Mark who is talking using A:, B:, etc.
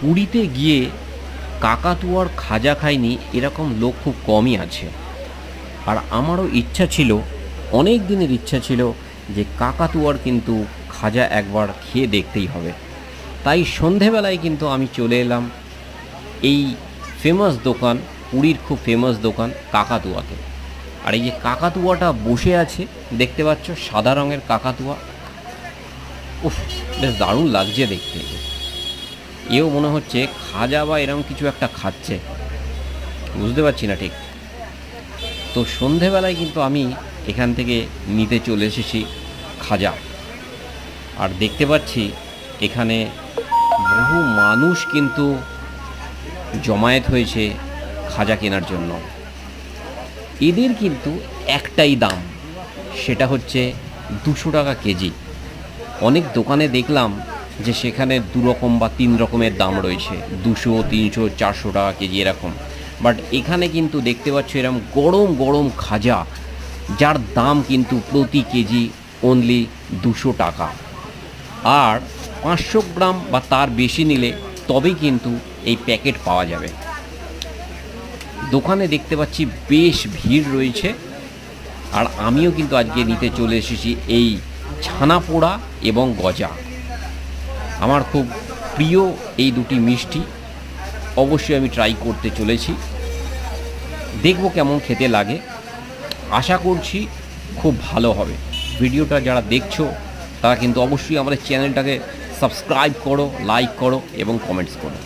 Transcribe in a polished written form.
A: পুরীতে গিয়ে কাকাতুয়ার খাজা খায়নি এরকম লোক খুব কমই আছে। আর আমারও ইচ্ছা ছিল, অনেক দিনের ইচ্ছা ছিল যে কাকাতুয়ার কিন্তু খাজা একবার খেয়ে দেখতেই হবে। তাই সন্ধেবেলায় কিন্তু আমি চলে এলাম এই ফেমাস দোকান, পুরীর খুব ফেমাস দোকান কাকাতুয়াতে। আর এই যে কাকাতুয়াটা বসে আছে দেখতে পাচ্ছ, সাদা রঙের কাকাতুয়া, উফ, বেশ দারুণ লাগছে দেখতে। এও মনে হচ্ছে খাজা বা এরকম কিছু একটা খাচ্ছে, বুঝতে পারছি না ঠিক। তো সন্ধেবেলায় কিন্তু আমি এখান থেকে নিতে চলে এসেছি খাজা। আর দেখতে পাচ্ছি এখানে বহু মানুষ কিন্তু জমায়েত হয়েছে খাজা কেনার জন্য। এদের কিন্তু একটাই দাম, সেটা হচ্ছে 200 টাকা কেজি। অনেক দোকানে দেখলাম যে সেখানে 2 রকম বা 3 রকমের দাম রয়েছে, 200, 300, 400 টাকা কেজি এরকম। বাট এখানে কিন্তু দেখতে পাচ্ছ এরকম গরম গরম খাজা, যার দাম কিন্তু প্রতি কেজি অনলি 200 টাকা। আর 500 গ্রাম বা তার বেশি নিলে তবেই কিন্তু এই প্যাকেট পাওয়া যাবে। দোকানে দেখতে পাচ্ছি বেশ ভিড় রয়েছে। আর আমিও কিন্তু আজকে নিতে চলে এসেছি এই ছানা পোড়া এবং গজা। আমার খুব প্রিয় এই দুটি মিষ্টি, অবশ্যই আমি ট্রাই করতে চলেছি, দেখব কেমন খেতে লাগে। আশা করছি খুব ভালো হবে। ভিডিওটা যারা দেখছো তারা কিন্তু অবশ্যই আমাদের চ্যানেলটাকে সাবস্ক্রাইব করো, লাইক করো এবং কমেন্টস করো।